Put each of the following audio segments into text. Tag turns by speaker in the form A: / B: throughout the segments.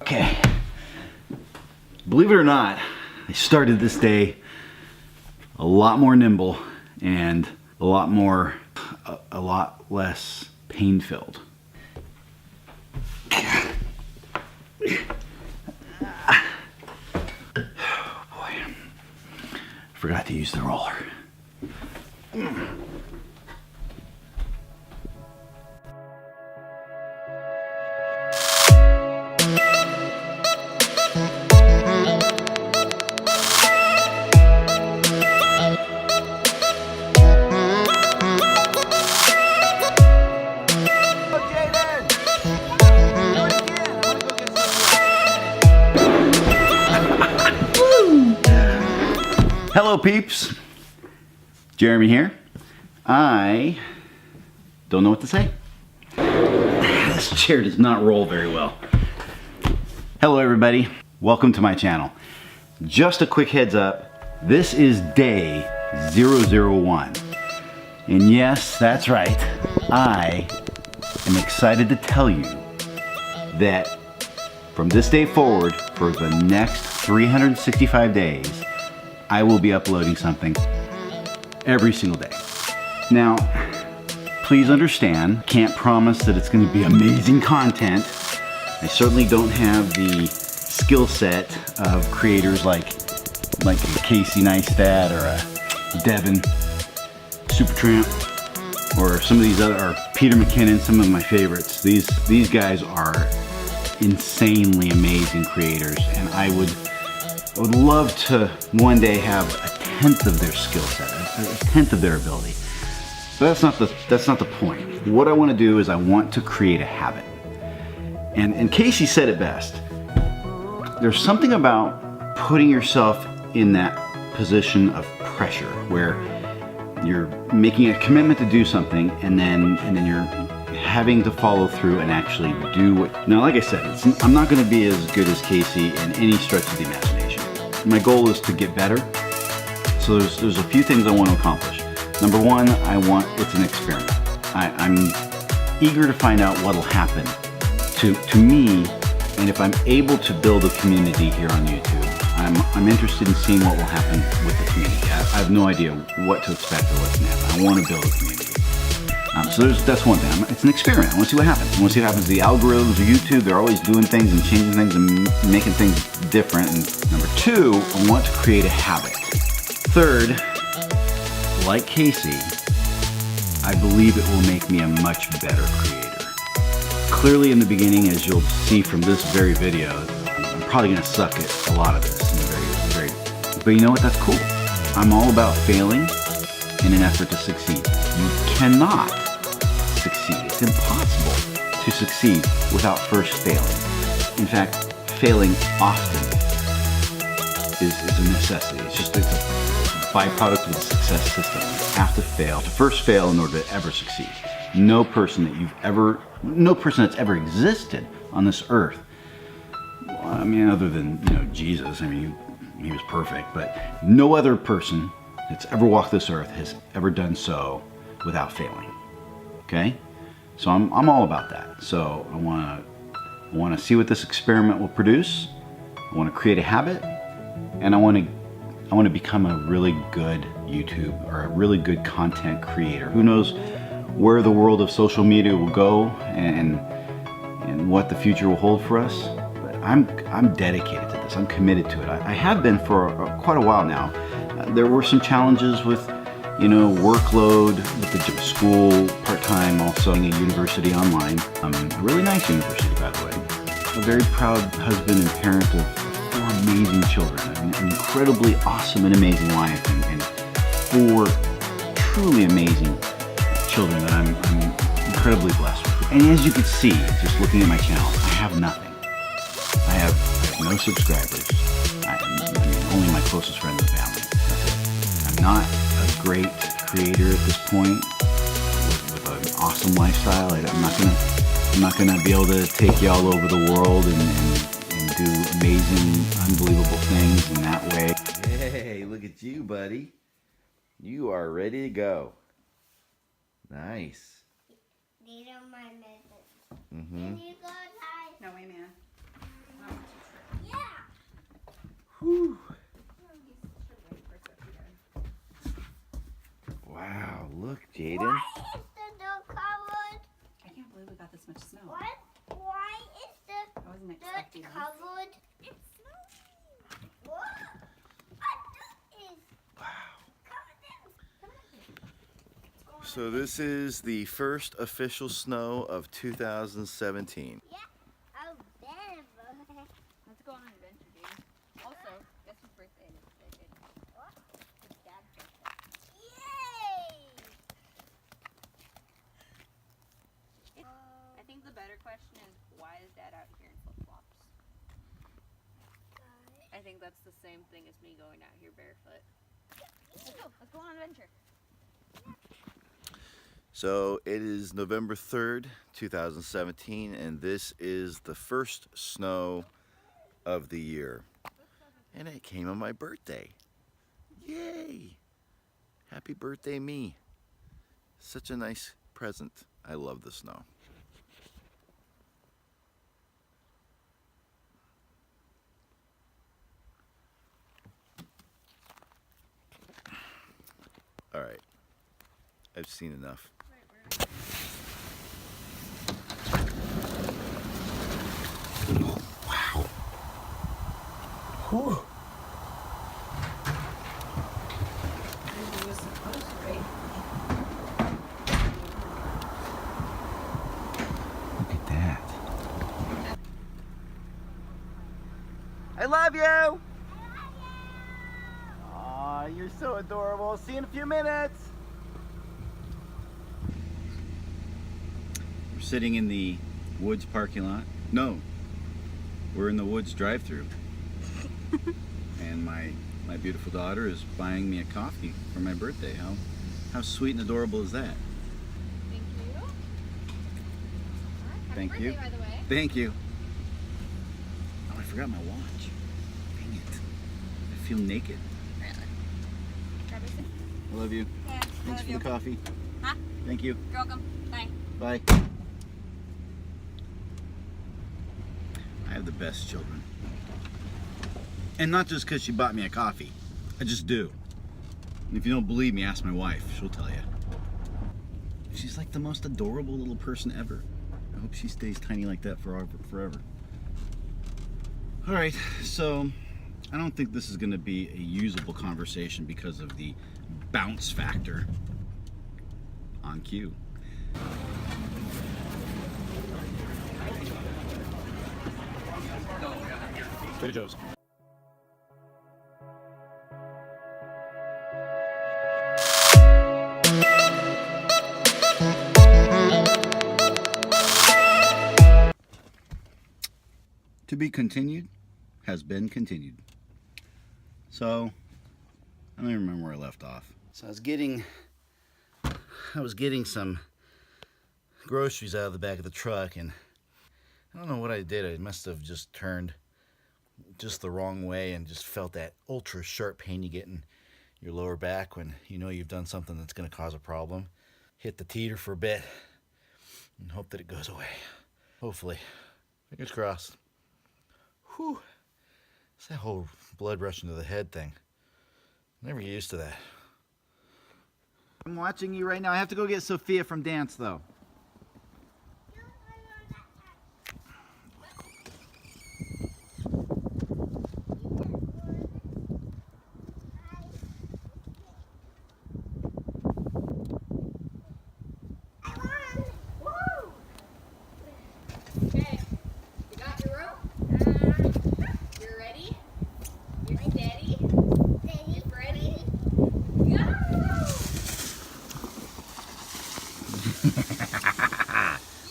A: Okay. Believe it or not, I started this day a lot more nimble and a lot less pain-filled. Boy, forgot to use the roller. Hello peeps, Jeremy here. I don't know what to say. This chair does not roll very well. Hello everybody, welcome to my channel. Just a quick heads up, this is day 001. And yes, that's right, I am excited to tell you that from this day forward, for the next 365 days, I will be uploading something every single day. Now, please understand, can't promise that it's going to be amazing content. I certainly don't have the skill set of creators like a Casey Neistat or a Devin Supertramp or some of these other, or Peter McKinnon, some of my favorites. These guys are insanely amazing creators, and I would love to one day have a tenth of their skill set, a tenth of their ability. But that's not the point. What I want to do is I want to create a habit. And Casey said it best. There's something about putting yourself in that position of pressure where you're making a commitment to do something and then you're having to follow through and actually do what. Now, like I said, I'm not going to be as good as Casey in any stretch of the imagination. My goal is to get better. So there's a few things I want to accomplish. Number one, it's an experiment. I'm eager to find out what'll happen to me, and if I'm able to build a community here on YouTube, I'm interested in seeing what will happen with the community. I have no idea what to expect or what's going to happen. I want to build a community. So that's one thing. It's an experiment. I want to see what happens. I want to see what happens to the algorithms of YouTube. They're always doing things and changing things and making things different. And number two, I want to create a habit. Third, like Casey, I believe it will make me a much better creator. Clearly in the beginning, as you'll see from this very video, I'm probably going to suck at a lot of this in the very. But you know what? That's cool. I'm all about failing in an effort to succeed. You cannot succeed. It's impossible to succeed without first failing. In fact, failing often is a necessity. It's a byproduct of the success system. You have to fail, to first fail in order to ever succeed. No person that's ever existed on this earth, I mean, other than, Jesus, I mean, he was perfect, but no other person that's ever walked this earth has ever done so without failing. Okay? So I'm all about that. So I want to see what this experiment will produce. I want to create a habit, and I want to become a really good YouTube or a really good content creator. Who knows where the world of social media will go and what the future will hold for us. But I'm dedicated to this. I'm committed to it. I have been for quite a while now. There were some challenges with, workload with the school, part-time, also in a university online. A really nice university, by the way. A very proud husband and parent of 4 amazing children, an incredibly awesome and amazing wife, and 4 truly amazing children that I'm incredibly blessed with. And as you can see, just looking at my channel, I have nothing. I have no subscribers. Only my closest friends and family. That's it. I'm not a great creator at this point with an awesome lifestyle. I'm not gonna be able to take you all over the world and do amazing, unbelievable things in that way. Hey, look at you, buddy. You are ready to go. Nice.
B: These are my mittens.
A: Mm-hmm.
B: Can you go covered. It's snowing. What?
C: So this is the first official snow of 2017.
B: Yeah. Oh, Ben.
D: Let's go on an adventure, dude. Also, guess whose birthday it is today, dude?
B: What?
D: It's Dad's birthday.
B: Yay!
D: I think the better question is, why is Dad out here in flip-flops? I think that's the same thing as me going out here barefoot. Let's go on an adventure.
C: So it is November 3rd, 2017, and this is the first snow of the year. And it came on my birthday. Yay! Happy birthday, me. Such a nice present. I love the snow. All right, I've seen enough. Oh, wow. Whew. Look at that. I love you. Aw, you're so adorable. See you in a few minutes.
A: We're sitting in the Woods parking lot. No, we're in the Woods drive-thru. And my beautiful daughter is buying me a coffee for my birthday. How sweet and adorable is that?
D: Thank you.
A: Thank you.
D: By the way.
A: Thank you. Oh, I forgot my watch. Dang it. I feel naked. I love you.
D: Yeah,
A: Thanks for the coffee.
D: Huh?
A: Thank you.
D: You're welcome. Bye.
A: Bye. I have the best children. And not just because she bought me a coffee. I just do. And if you don't believe me, ask my wife. She'll tell you. She's like the most adorable little person ever. I hope she stays tiny like that forever. All right, so I don't think this is going to be a usable conversation because of the bounce factor. On cue.
C: Trader Joe's.
A: To be continued has been continued. So I don't even remember where I left off. So I was getting some groceries out of the back of the truck, and I don't know what I did. I must have just turned just the wrong way and just felt that ultra sharp pain you get in your lower back when you know you've done something that's going to cause a problem. Hit the teeter for a bit and hope that it goes away. Hopefully. Fingers crossed. Whew. It's that whole blood rushing to the head thing. Never used to that. I'm watching you right now. I have to go get Sophia from dance, though.
D: Okay. You got your rope? You're ready? You're steady? You're ready?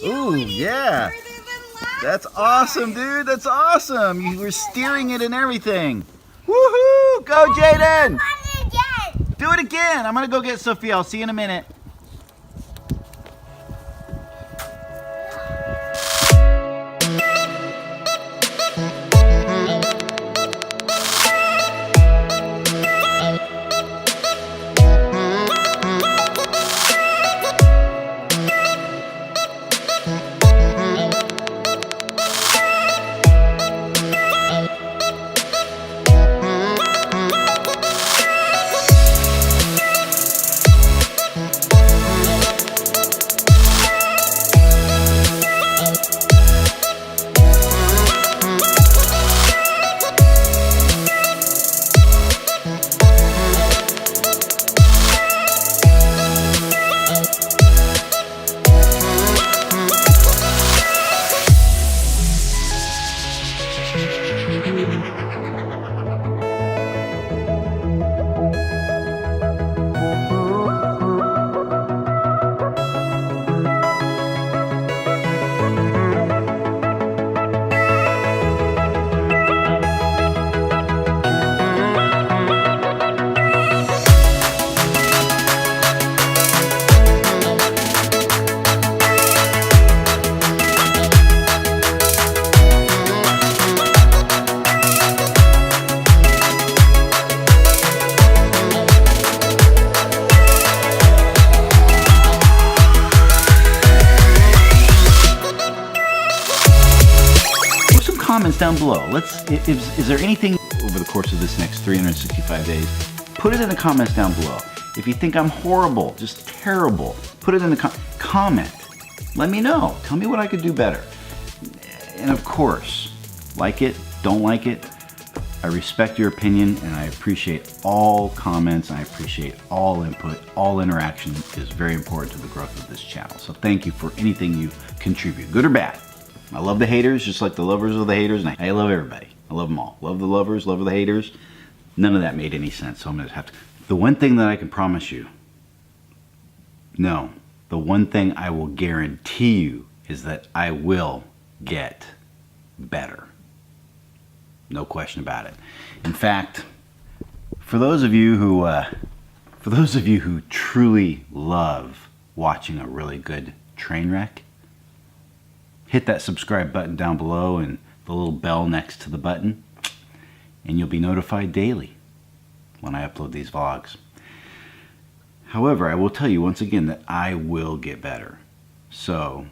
D: Go!
A: Ooh, yeah. That's awesome, dude. That's awesome. You were steering it and everything. Woohoo! Go, Jaden! Do it again. I'm going to go get Sophia. I'll see you in a minute. comments down below. Is there anything over the course of this next 365 days? Put it in the comments down below. If you think I'm horrible, just terrible, put it in the comment. Let me know. Tell me what I could do better. And of course, like it, don't like it, I respect your opinion and I appreciate all comments. I appreciate all input. All interaction is very important to the growth of this channel. So thank you for anything you contribute, good or bad. I love the haters just like the lovers of the haters, and I love everybody. I love them all. Love the lovers, love the haters. None of that made any sense, so I'm gonna have to. The one thing that I can promise you, no, the one thing I will guarantee you is that I will get better. No question about it. In fact, for those of you who truly love watching a really good train wreck, hit that subscribe button down below and the little bell next to the button, and you'll be notified daily when I upload these vlogs. However, I will tell you once again that I will get better. So,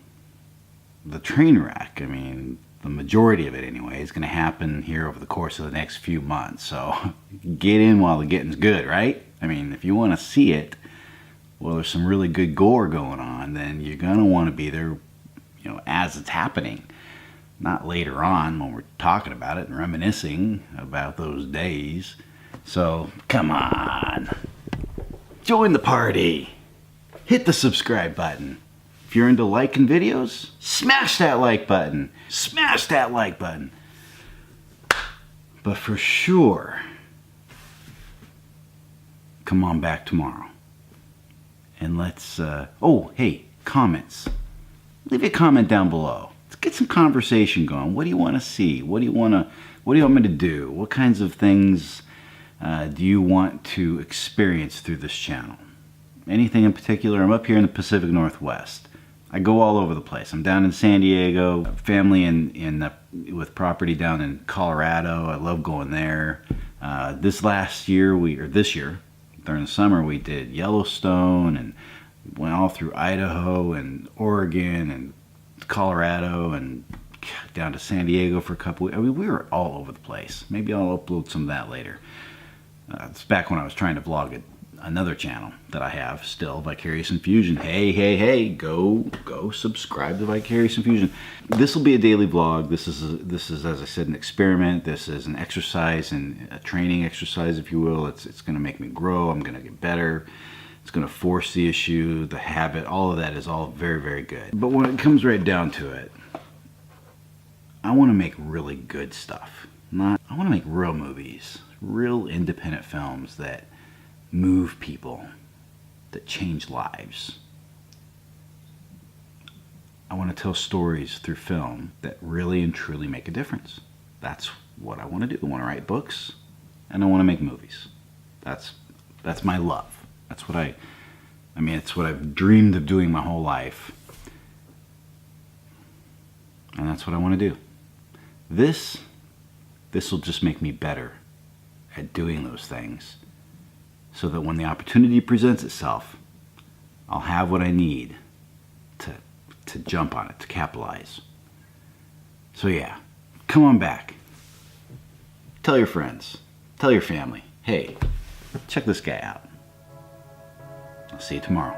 A: the train wreck, I mean, the majority of it anyway, is going to happen here over the course of the next few months. So, get in while the getting's good, right? I mean, if you want to see it, well, there's some really good gore going on, then you're going to want to be there, you know, as it's happening. Not later on when we're talking about it and reminiscing about those days. So, come on. Join the party. Hit the subscribe button. If you're into liking videos, smash that like button. Smash that like button. But for sure, come on back tomorrow. And let's, oh, hey, comments. Leave a comment down below. Let's get some conversation going. What do you want to see? What do you want me to do? What kinds of things do you want to experience through this channel? Anything in particular? I'm up here in the Pacific Northwest. I go all over the place. I'm down in San Diego, family with property down in Colorado. I love going there. This year, during the summer, we did Yellowstone and went all through Idaho and Oregon and Colorado and down to San Diego for a couple weeks. I mean, we were all over the place. Maybe I'll upload some of that later. It's back when I was trying to vlog at another channel that I have still, Vicarious Infusion. Hey, go subscribe to Vicarious Infusion. This will be a daily vlog. This is, as I said, an experiment. This is an exercise and a training exercise, if you will. It's going to make me grow. I'm going to get better. It's going to force the issue, the habit. All of that is all very, very good. But when it comes right down to it, I want to make really good stuff. I want to make real movies, real independent films that move people, that change lives. I want to tell stories through film that really and truly make a difference. That's what I want to do. I want to write books and I want to make movies. That's my love. That's what it's what I've dreamed of doing my whole life. And that's what I want to do. This will just make me better at doing those things, so that when the opportunity presents itself, I'll have what I need to jump on it, to capitalize. So yeah, come on back. Tell your friends, tell your family, hey, check this guy out. I'll see you tomorrow.